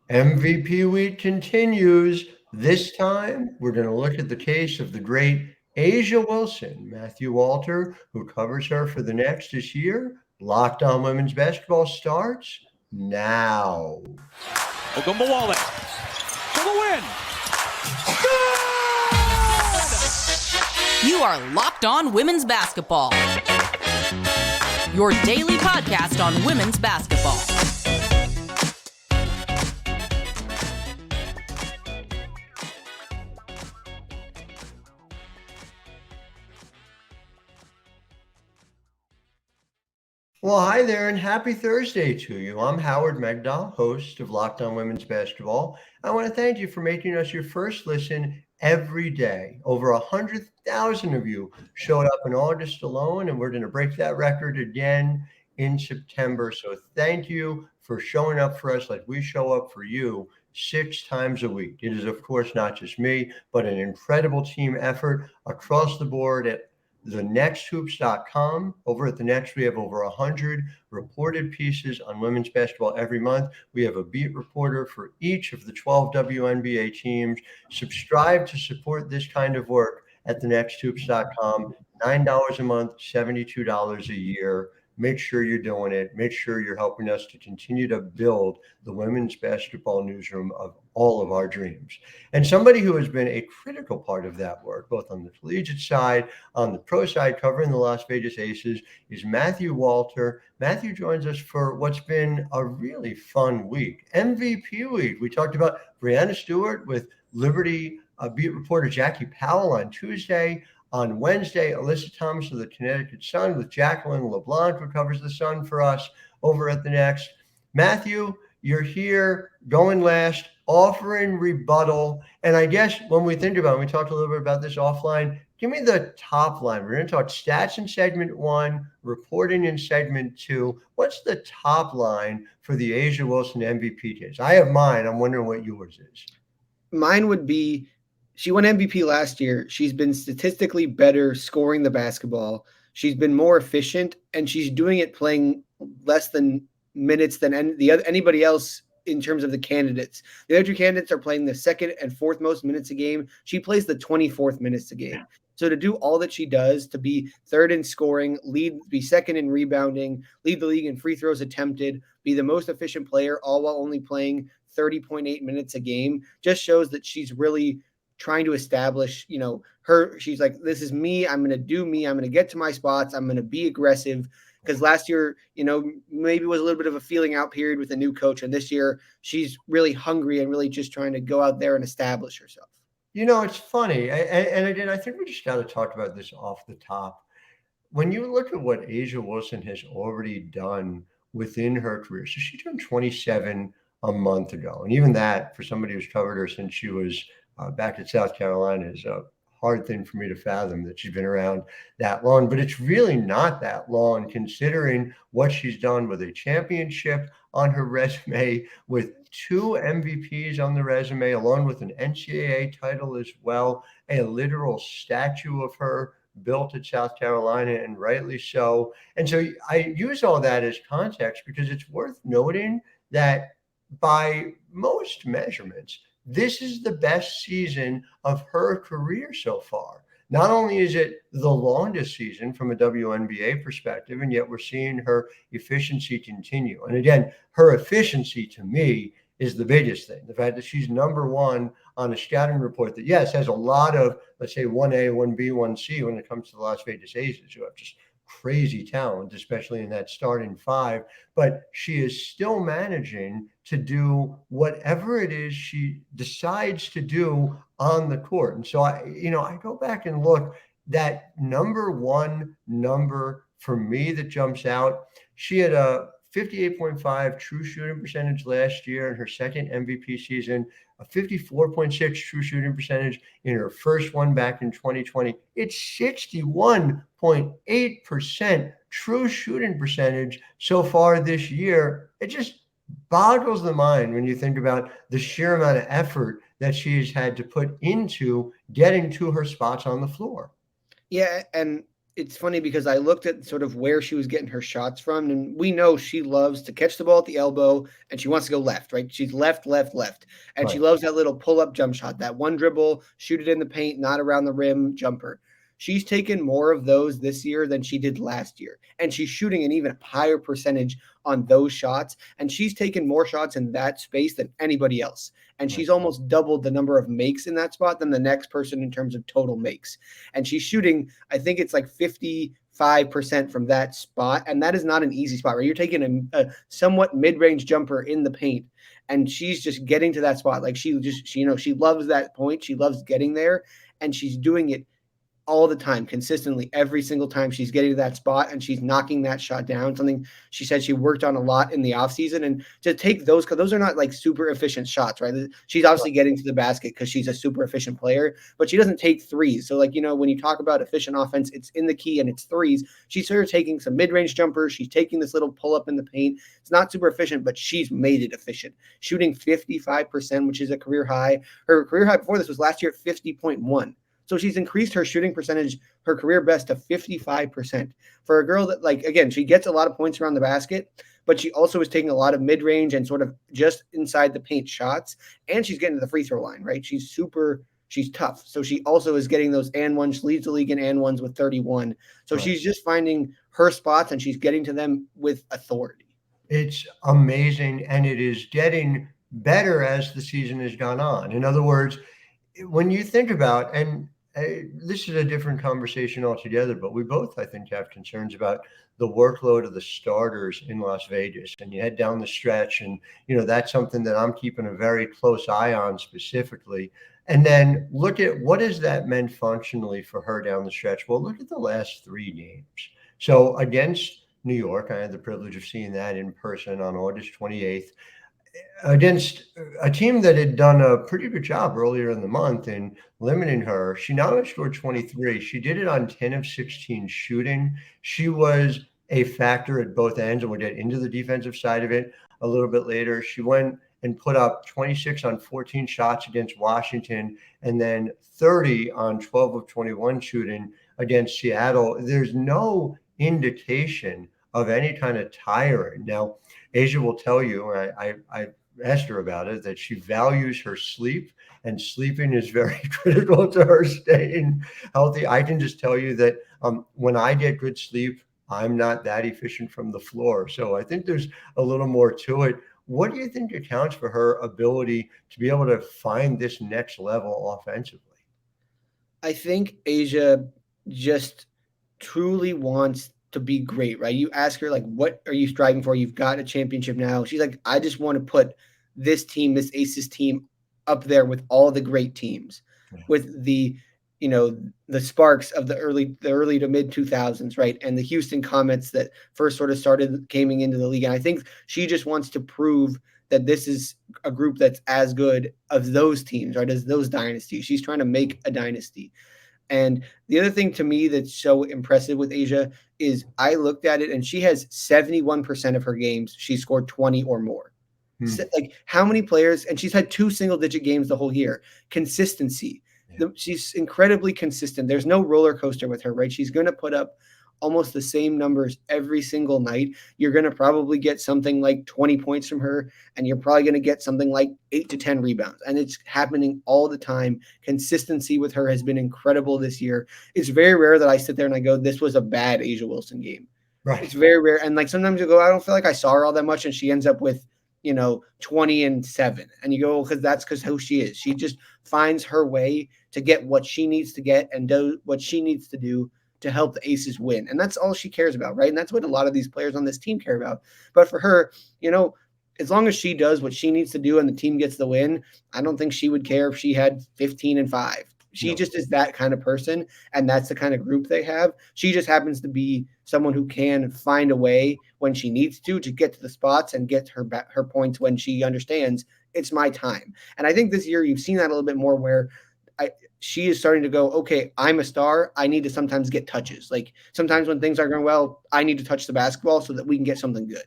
MVP week continues. This time, we're going to look at the case of the great Asia Wilson. Matthew Walter, who covers her for the next this year. Locked On Women's Basketball starts now. Ogunbowale for the win. You are Locked On Women's Basketball, your daily podcast on women's basketball. Well, hi there, and happy Thursday to you. I'm Howard Megdal, host of Locked On Women's Basketball. I want to thank you for making us your first listen every day. Over 100,000 of you showed up in August alone, and we're going to break that record again in September. So thank you for showing up for us like we show up for you 6 times a week. It is, of course, not just me, but an incredible team effort across the board at thenexthoops.com. Over at the Next, we have over 100 reported pieces on women's basketball every month. We have a beat reporter for each of the 12 WNBA teams. Subscribe to support this kind of work at thenexthoops.com. $9 a month, $72 a year. Make sure you're doing it. Make sure you're helping us to continue to build the women's basketball newsroom of all of our dreams. And somebody who has been a critical part of that work, both on the collegiate side, on the pro side, covering the Las Vegas Aces, is Matthew Walter. Matthew joins us for what's been a really fun week, MVP week. We talked about Brianna Stewart with Liberty beat reporter Jackie Powell on Tuesday. On Wednesday, Alyssa Thomas of the Connecticut Sun with Jacqueline LeBlanc, who covers the Sun for us over at the Next. Matthew, you're here going last, offering rebuttal. And I guess when we think about it, we talked a little bit about this offline. Give me the top line. We're going to talk stats in segment 1, reporting in segment 2. What's the top line for the Asia Wilson MVP case? I have mine. I'm wondering what yours is. Mine would be, she won MVP last year. She's been statistically better scoring the basketball. She's been more efficient, and she's doing it playing less than minutes than anybody else in terms of the candidates. The other two candidates are playing the second and fourth most minutes a game. She plays the 24th minutes a game. So to do all that she does, to be third in scoring, be second in rebounding, lead the league in free throws attempted, be the most efficient player, all while only playing 30.8 minutes a game, just shows that she's really trying to establish, she's like, this is me. I'm going to do me. I'm going to get to my spots. I'm going to be aggressive. Because last year, maybe was a little bit of a feeling out period with a new coach. And this year she's really hungry and really just trying to go out there and establish herself. It's funny. And again, I think we just got to talk about this off the top. When you look at what Asia Wilson has already done within her career, so she turned 27 a month ago. And even that, for somebody who's covered her since she was back at South Carolina, is a hard thing for me to fathom that she's been around that long. But it's really not that long considering what she's done with a championship on her resume, with 2 MVPs on the resume, along with an NCAA title as well, a literal statue of her built at South Carolina, and rightly so. And so I use all that as context because it's worth noting that by most measurements, this is the best season of her career so far. Not only is it the longest season from a WNBA perspective, and yet we're seeing her efficiency continue. And again, her efficiency to me is the biggest thing. The fact that she's number 1 on a scouting report that, yes, has a lot of, let's say, 1A, 1B, 1C when it comes to the Las Vegas Aces, who have just crazy talent, especially in that starting 5, but she is still managing to do whatever it is she decides to do on the court. And so I go back and look, that number 1 number for me that jumps out. She had a 58.5 true shooting percentage last year in her second MVP season, a 54.6 true shooting percentage in her first one back in 2020. It's 61.8% true shooting percentage so far this year. It just boggles the mind when you think about the sheer amount of effort that she's had to put into getting to her spots on the floor. Yeah, and it's funny because I looked at sort of where she was getting her shots from, and we know she loves to catch the ball at the elbow, and she wants to go left, right? She's left, left, left, and she Right. loves that little pull-up jump shot, that one dribble, shoot it in the paint, not around the rim jumper. She's taken more of those this year than she did last year, and she's shooting an even higher percentage on those shots, and she's taken more shots in that space than anybody else. And she's almost doubled the number of makes in that spot than the next person in terms of total makes. And she's shooting, I think it's like 55% from that spot. And that is not an easy spot, right? You're taking a somewhat mid-range jumper in the paint, and she's just getting to that spot. Like she loves that point. She loves getting there, and she's doing it all the time, consistently, every single time she's getting to that spot and she's knocking that shot down. Something she said she worked on a lot in the offseason. And to take those, because those are not like super efficient shots, right? She's obviously getting to the basket because she's a super efficient player, but she doesn't take threes. So, like, when you talk about efficient offense, it's in the key and it's threes. She's sort of taking some mid-range jumpers. She's taking this little pull-up in the paint. It's not super efficient, but she's made it efficient. Shooting 55%, which is a career high. Her career high before this was last year at 50.1. So she's increased her shooting percentage, her career best, to 55%. For a girl that, like, again, she gets a lot of points around the basket, but she also is taking a lot of mid-range and sort of just inside the paint shots, and she's getting to the free throw line, right? She's tough. So she also is getting those and ones. She leads the league in and ones with 31. So Right. she's just finding her spots, and she's getting to them with authority. It's amazing, and it is getting better as the season has gone on. In other words, when you think about, and this is a different conversation altogether, but we both, I think, have concerns about the workload of the starters in Las Vegas. And you head down the stretch, and that's something that I'm keeping a very close eye on specifically. And then look at what has that meant functionally for her down the stretch. Well, look at the last 3 games. So against New York, I had the privilege of seeing that in person on August 28th. Against a team that had done a pretty good job earlier in the month in limiting her, she not only scored 23, she did it on 10 of 16 shooting. She was a factor at both ends, and we'll get into the defensive side of it a little bit later. She went and put up 26 on 14 shots against Washington, and then 30 on 12 of 21 shooting against Seattle. There's no indication of any kind of tiring. Now, Asia will tell you, I asked her about it, that she values her sleep, and sleeping is very critical to her staying healthy. I can just tell you that when I get good sleep, I'm not that efficient from the floor. So I think there's a little more to it. What do you think accounts for her ability to be able to find this next level offensively? I think Asia just truly wants to be great, right? You ask her, like, what are you striving for? You've got a championship now. She's like, I just want to put this team, this Aces team, up there with all the great teams, with the Sparks of the early to mid 2000s, right? And the Houston Comets that first sort of came into the league. And I think she just wants to prove that this is a group that's as good of those teams, right, as those dynasties. She's trying to make a dynasty. And the other thing to me that's so impressive with Asia is I looked at it, and she has 71% of her games she scored 20 or more. So, like, how many players, and she's had 2 single-digit games the whole year. Consistency. Yeah. She's incredibly consistent. There's no roller coaster with her, right? She's going to put up almost the same numbers every single night. You're going to probably get something like 20 points from her, and you're probably going to get something like 8 to 10 rebounds. And it's happening all the time. Consistency with her has been incredible this year. It's very rare that I sit there and I go, this was a bad Asia Wilson game. Right. It's very rare. And like sometimes you go, I don't feel like I saw her all that much, and she ends up with 20 and 7. And you go, because who she is. She just finds her way to get what she needs to get and do what she needs to do to help the Aces win. And that's all she cares about, right? And that's what a lot of these players on this team care about. But for her, as long as she does what she needs to do and the team gets the win, I don't think she would care if she had 15 and 5. She just is that kind of person, and that's the kind of group they have. She just happens to be someone who can find a way when she needs to get to the spots and get her points when she understands it's my time. And I think this year you've seen that a little bit more where she is starting to go, okay, I'm a star. I need to sometimes get touches. Like sometimes when things are going well, I need to touch the basketball so that we can get something good.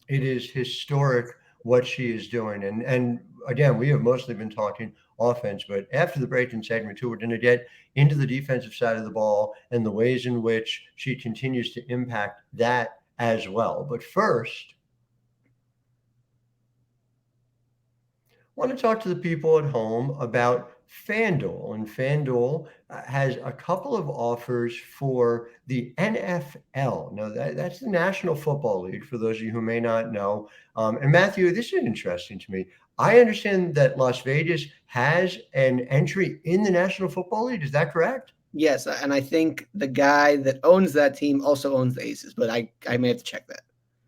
It is historic what she is doing. And again, we have mostly been talking offense, but after the break in segment 2, we're going to get into the defensive side of the ball and the ways in which she continues to impact that as well. But first, I want to talk to the people at home about FanDuel. And FanDuel has a couple of offers for the NFL. Now, that's the National Football League, for those of you who may not know. And Matthew, this is interesting to me. I understand that Las Vegas has an entry in the National Football League. Is that correct? Yes, and I think the guy that owns that team also owns the Aces, but I may have to check that.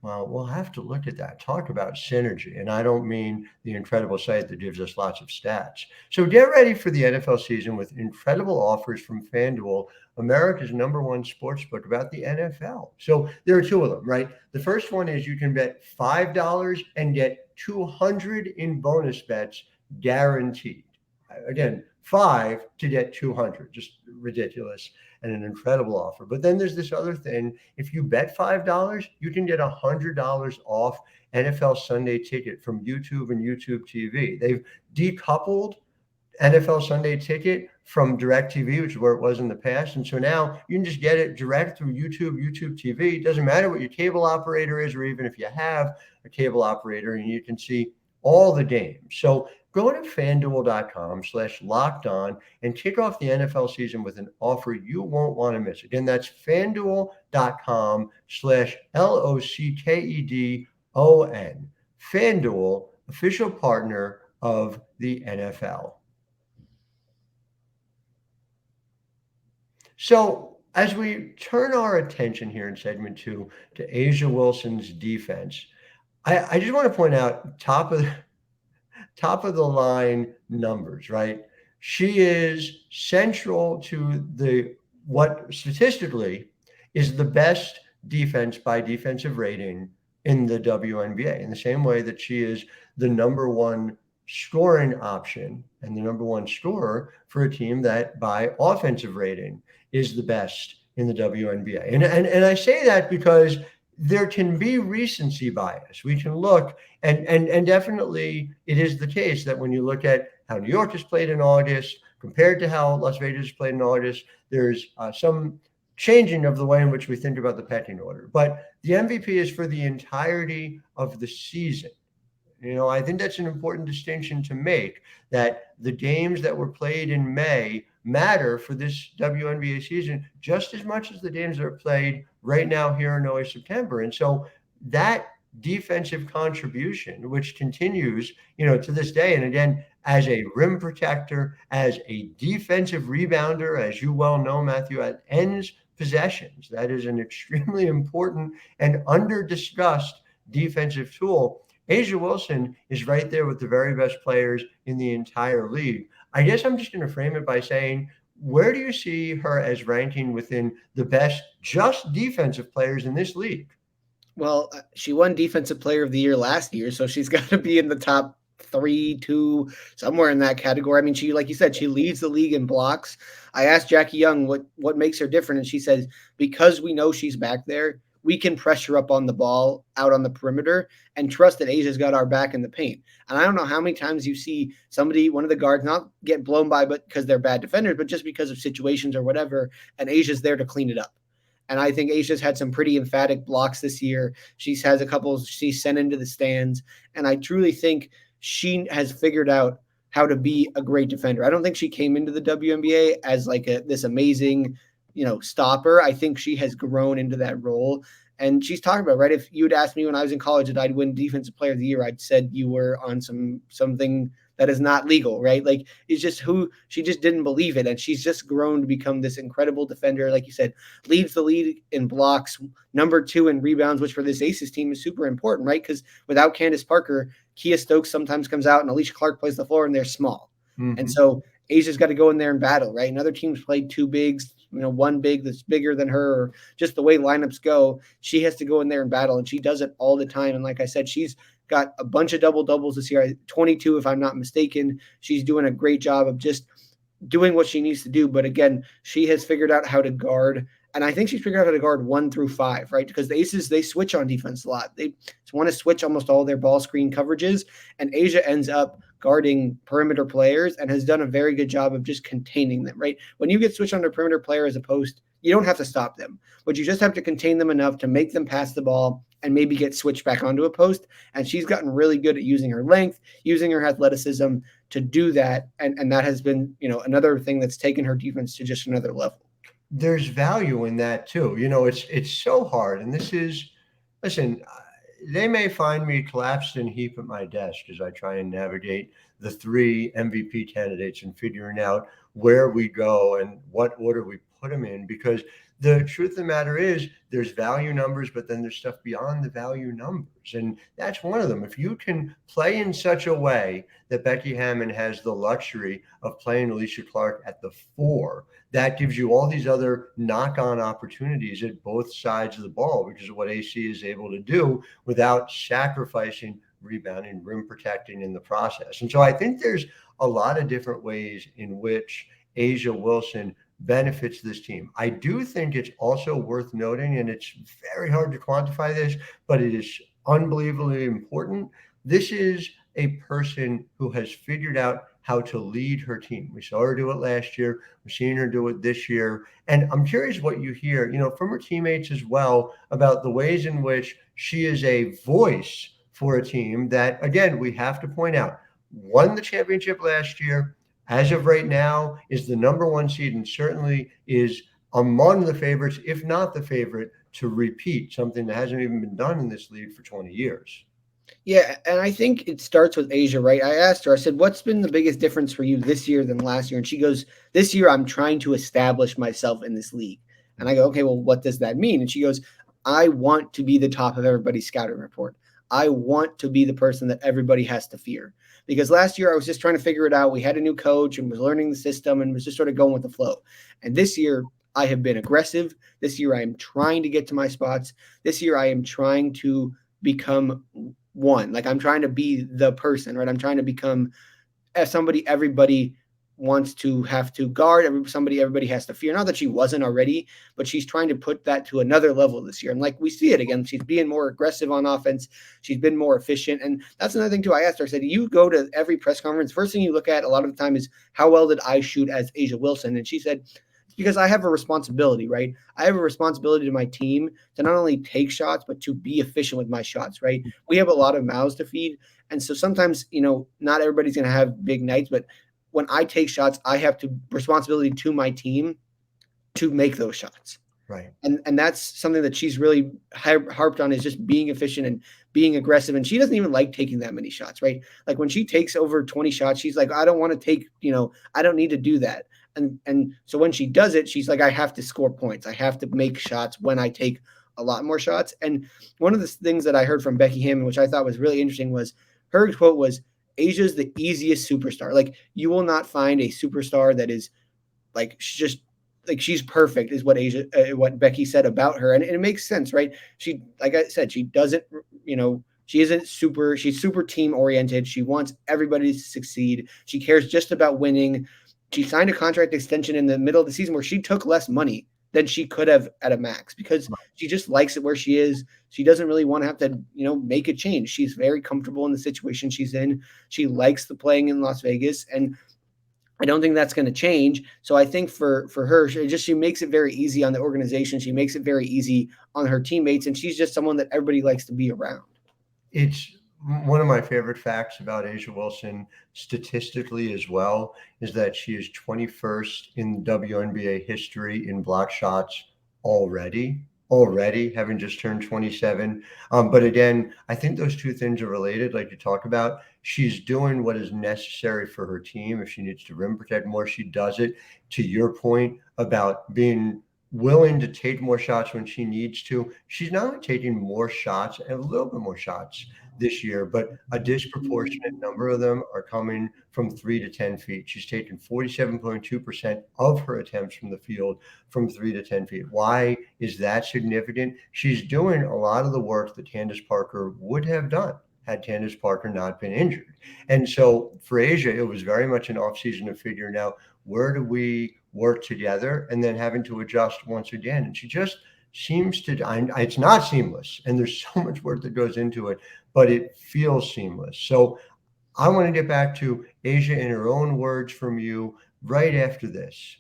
Well, we'll have to look at that. Talk about synergy. And I don't mean the incredible site that gives us lots of stats. So get ready for the NFL season with incredible offers from FanDuel, America's #1 sportsbook about the NFL. So there are two of them, right? The first one is you can bet $5 and get $200 in bonus bets guaranteed. Again, 5 to get 200, just ridiculous and an incredible offer. But then there's this other thing. If you bet $5, you can get $100 off NFL Sunday Ticket from YouTube and YouTube TV. They've decoupled NFL Sunday Ticket from DirecTV, which is where it was in the past. And so now you can just get it direct through YouTube TV. It doesn't matter what your cable operator is, or even if you have a cable operator, and you can see all the games. So go to FanDuel.com/lockedon and kick off the NFL season with an offer you won't want to miss. Again, that's FanDuel.com/LOCKEDON. FanDuel, official partner of the NFL. So as we turn our attention here in segment 2 to A'ja Wilson's defense, I just want to point out top of the line numbers, right? She is central to what statistically is the best defense by defensive rating in the WNBA, in the same way that she is the #1 scoring option and the #1 scorer for a team that by offensive rating is the best in the WNBA. And I say that because there can be recency bias. We can look, and definitely it is the case that when you look at how New York has played in August compared to how Las Vegas has played in August, there's some changing of the way in which we think about the pecking order. But the MVP is for the entirety of the season. You know, I think that's an important distinction to make, that the games that were played in May matter for this WNBA season just as much as the games that are played right now here in early September. And so that defensive contribution, which continues, to this day, and again, as a rim protector, as a defensive rebounder, as you well know, Matthew, at ends possessions, that is an extremely important and under-discussed defensive tool. A'ja Wilson is right there with the very best players in the entire league. I guess I'm just going to frame it by saying, where do you see her as ranking within the best just defensive players in this league? Well, she won Defensive Player of the Year last year, so she's got to be in the top 3, 2, somewhere in that category. I mean, she, like you said, she leads the league in blocks. I asked Jackie Young what makes her different, and she says, because we know she's back there, we can pressure up on the ball out on the perimeter and trust that A'ja's got our back in the paint. And I don't know how many times you see one of the guards, not get blown by, but because they're bad defenders, but just because of situations or whatever, and A'ja's there to clean it up. And I think A'ja's had some pretty emphatic blocks this year. She's has a couple she's sent into the stands. And I truly think she has figured out how to be a great defender. I don't think she came into the WNBA as like this amazing, stopper. I think she has grown into that role. And she's talking about, right, if you had asked me when I was in college that I'd win Defensive Player of the Year, I'd said you were on something that is not legal, right? Like, it's just she just didn't believe it. And she's just grown to become this incredible defender. Like you said, leads the league in blocks, #2 in rebounds, which for this Aces team is super important, right? Because without Candace Parker, Kia Stokes sometimes comes out and Alicia Clark plays the floor and they're small. Mm-hmm. And so A'ja's got to go in there and battle, right? And other teams played 2 bigs, one big that's bigger than her, or just the way lineups go. She has to go in there and battle, and she does it all the time. And like I said, she's got a bunch of double-doubles this year, 22 if I'm not mistaken. She's doing a great job of just doing what she needs to do. But again, she has figured out how to guard And I think she's figured out how to guard 1 through 5, right? Because the Aces, they switch on defense a lot. They want to switch almost all their ball screen coverages. And Asia ends up guarding perimeter players and has done a very good job of just containing them, right? When you get switched on a perimeter player as a post, you don't have to stop them, but you just have to contain them enough to make them pass the ball and maybe get switched back onto a post. And she's gotten really good at using her length, using her athleticism to do that. And that has been, another thing that's taken her defense to just another level. There's value in that too. It's so hard. And listen, they may find me collapsed in a heap at my desk as I try and navigate the 3 MVP candidates and figuring out where we go and what order we put them in, because the truth of the matter is there's value numbers, but then there's stuff beyond the value numbers. And that's one of them. If you can play in such a way that Becky Hammon has the luxury of playing Alicia Clark at the 4, that gives you all these other knock-on opportunities at both sides of the ball, which is what AC is able to do without sacrificing rebounding, rim protecting in the process. And so I think there's a lot of different ways in which A'ja Wilson benefits this team. I do think it's also worth noting, and it's very hard to quantify this, but it is unbelievably important. This is a person who has figured out how to lead her team. We saw her do it last year. We're seeing her do it this year. And I'm curious what you hear, from her teammates as well, about the ways in which she is a voice for a team that, again, we have to point out, won the championship last year, as of right now, is the number 1 seed and certainly is among the favorites, if not the favorite, to repeat something that hasn't even been done in this league for 20 years. Yeah, and I think it starts with A'ja, right? I asked her, I said, what's been the biggest difference for you this year than last year? And she goes, this year I'm trying to establish myself in this league. And I go, okay, well, what does that mean? And she goes, I want to be the top of everybody's scouting report. I want to be the person that everybody has to fear. Because last year I was just trying to figure it out. We had a new coach and was learning the system and was just sort of going with the flow. And this year I have been aggressive. This year I am trying to get to my spots. This year I am trying to become one. Like I'm trying to be the person, right? I'm trying to become somebody everybody wants to have to guard, everybody has to fear. Not that she wasn't already, but she's trying to put that to another level this year. And like we see it again, she's being more aggressive on offense. She's been more efficient. And that's another thing too. I asked her, I said, you go to every press conference, first thing you look at a lot of the time is how well did I shoot as A'ja Wilson? And she said, because I have a responsibility, right? I have a responsibility to my team to not only take shots, but to be efficient with my shots, right? We have a lot of mouths to feed. And so sometimes, not everybody's going to have big nights, but when I take shots, I have to responsibility to my team to make those shots. Right. And that's something that she's really harped on, is just being efficient and being aggressive. And she doesn't even like taking that many shots, right? Like when she takes over 20 shots, she's like, I don't want to take, I don't need to do that. And so when she does it, she's like, I have to score points. I have to make shots when I take a lot more shots. And one of the things that I heard from Becky Hammon, which I thought was really interesting, was her quote was, Asia's the easiest superstar. Like you will not find a superstar that is like, she's perfect is what what Becky said about her. And it makes sense, right? She, like I said, she doesn't, she's super team oriented. She wants everybody to succeed. She cares just about winning. She signed a contract extension in the middle of the season where she took less money than she could have at a max because she just likes it where she is. She doesn't really want to have to, make a change. She's very comfortable in the situation she's in. She likes the playing in Las Vegas, and I don't think that's going to change. So I think for her, she makes it very easy on the organization. She makes it very easy on her teammates, and she's just someone that everybody likes to be around. It's one of my favorite facts about A'ja Wilson statistically as well is that she is 21st in WNBA history in block shots already, having just turned 27. But again, I think those two things are related. Like you talk about, she's doing what is necessary for her team. If she needs to rim protect more, she does it. To your point about being willing to take more shots when she needs to, she's not only taking more shots and a little bit more shots this year, but a disproportionate number of them are coming from 3 to 10 feet. She's taken 47.2% of her attempts from the field from 3 to 10 feet. Why is that significant? She's doing a lot of the work that Candace Parker would have done had Candace Parker not been injured. And so for A'ja, it was very much an offseason of figuring out where do we work together, and then having to adjust once again. And she just seems to, it's not seamless, and there's so much work that goes into it, but it feels seamless. So I want to get back to A'ja in her own words from you right after this.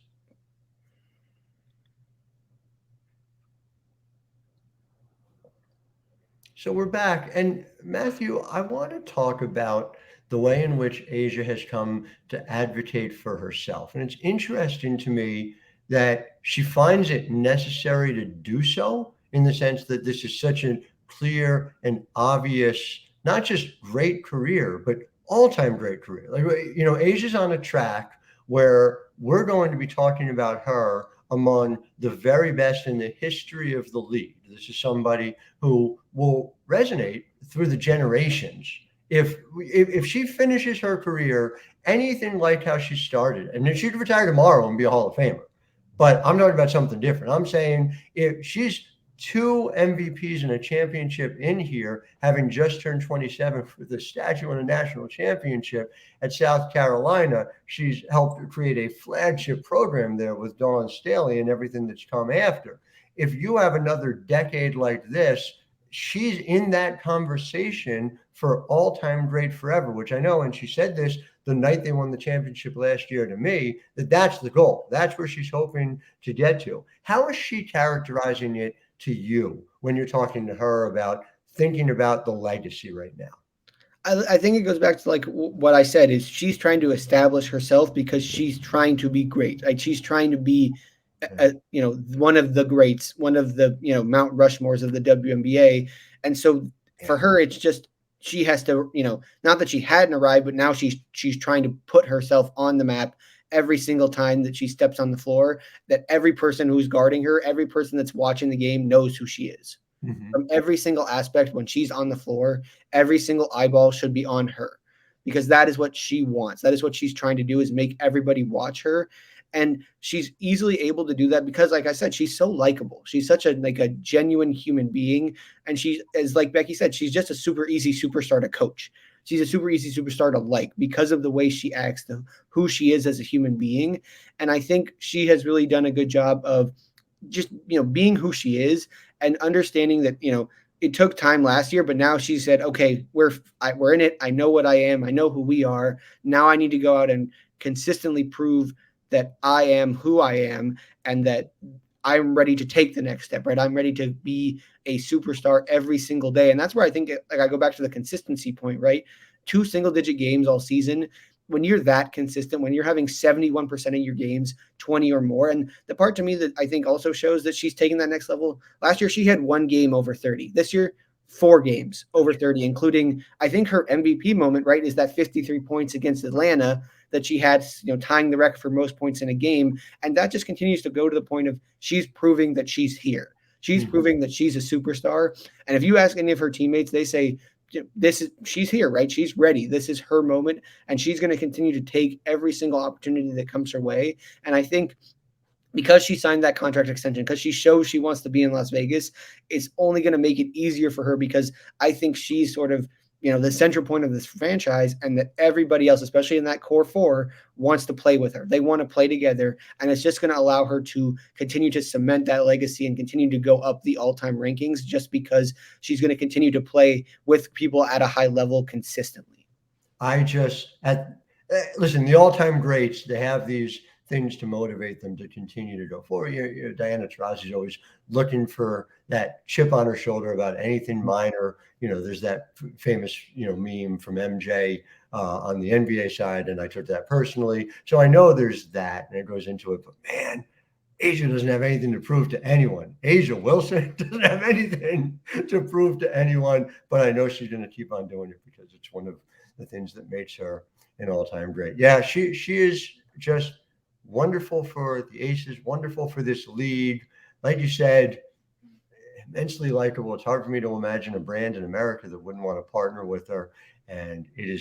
So we're back. And Matthew, I want to talk about the way in which A'ja has come to advocate for herself. And it's interesting to me that she finds it necessary to do so, in the sense that this is such a clear and obvious, not just great career, but all-time great career. Like, Asia's on a track where we're going to be talking about her among the very best in the history of the league. This is somebody who will resonate through the generations. If she finishes her career anything like how she started, and then she'd retire tomorrow and be a Hall of Famer. But I'm talking about something different. I'm saying if she's 2 MVPs and a championship in here, having just turned 27 for the statue and a national championship at South Carolina. She's helped create a flagship program there with Dawn Staley and everything that's come after. If you have another decade like this, she's in that conversation for all-time great forever, which I know, and she said this the night they won the championship last year to me, that's the goal. That's where she's hoping to get to. How is she characterizing it to you when you're talking to her about thinking about the legacy right now? I think it goes back to like what I said, is she's trying to establish herself because she's trying to be great. Like, she's trying to be, one of the greats, one of the, Mount Rushmores of the WNBA. And so for her, it's just, she has to, not that she hadn't arrived, but now she's trying to put herself on the map every single time that she steps on the floor, that every person who's guarding her, every person that's watching the game knows who she is. Mm-hmm. From every single aspect, when she's on the floor, every single eyeball should be on her, because that is what she wants. That is what she's trying to do, is make everybody watch her. And she's easily able to do that because, like I said, she's so likable. She's such a genuine human being. And she is, like Becky said, she's just a super easy superstar to coach. She's a super easy superstar to like because of the way she acts, who she is as a human being. And I think she has really done a good job of just, being who she is and understanding that, it took time last year, but now she said, okay, we're in it. I know what I am. I know who we are. Now I need to go out and consistently prove that I am who I am and that I'm ready to take the next step, right? I'm ready to be a superstar every single day. And that's where I think, I go back to the consistency point, right? 2 single-digit games all season. When you're that consistent, when you're having 71% of your games, 20 or more. And the part to me that I think also shows that she's taking that next level. Last year, she had 1 game over 30. This year, 4 games over 30, including, I think her MVP moment, right, is that 53 points against Atlanta that she had, tying the record for most points in a game. And that just continues to go to the point of she's proving that she's here. She's proving that she's a superstar. And if you ask any of her teammates, they say, she's here, right? She's ready. This is her moment. And she's going to continue to take every single opportunity that comes her way. And I think because she signed that contract extension, because she shows she wants to be in Las Vegas, it's only going to make it easier for her, because I think she's sort of, the central point of this franchise, and that everybody else, especially in that core 4, wants to play with her. They want to play together, and it's just going to allow her to continue to cement that legacy and continue to go up the all-time rankings, just because she's going to continue to play with people at a high level consistently. Listen, the all-time greats, they have these things to motivate them to continue to go forward. Diana Taurasi is always looking for that chip on her shoulder about anything minor. There's that famous, meme from MJ on the NBA side, and I took that personally. So I know there's that, and it goes into it. But man, A'ja doesn't have anything to prove to anyone. A'ja Wilson doesn't have anything to prove to anyone, but I know she's going to keep on doing it because it's one of the things that makes her an all-time great. Yeah, she is just wonderful for the Aces, wonderful for this league. Like you said, immensely likable. It's hard for me to imagine a brand in America that wouldn't want to partner with her. And it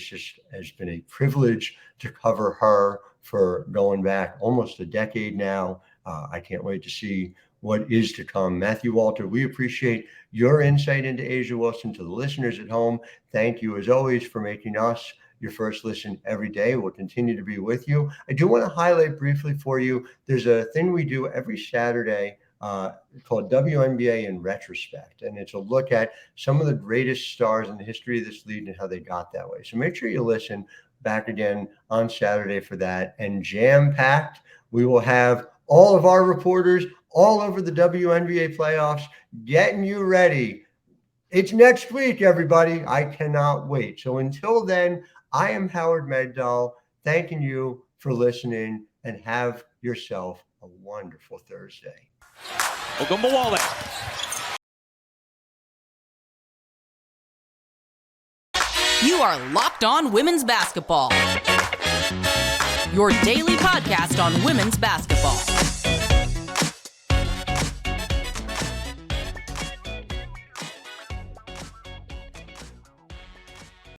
has been a privilege to cover her for going back almost a decade now. I can't wait to see what is to come. Matthew Walter, we appreciate your insight into A'ja Wilson. To the listeners at home, thank you as always for making us your first listen every day. We'll continue to be with you. I do want to highlight briefly for you, there's a thing we do every Saturday called WNBA in retrospect, and it's a look at some of the greatest stars in the history of this league and how they got that way. So make sure you listen back again on Saturday for that. And jam-packed, we will have all of our reporters all over the WNBA playoffs getting you ready. It's next week, everybody. I cannot wait. So until then, I am Howard Megdal, thanking you for listening, and have yourself a wonderful Thursday. Ogunbowale. You are Locked On Women's Basketball, your daily podcast on women's basketball.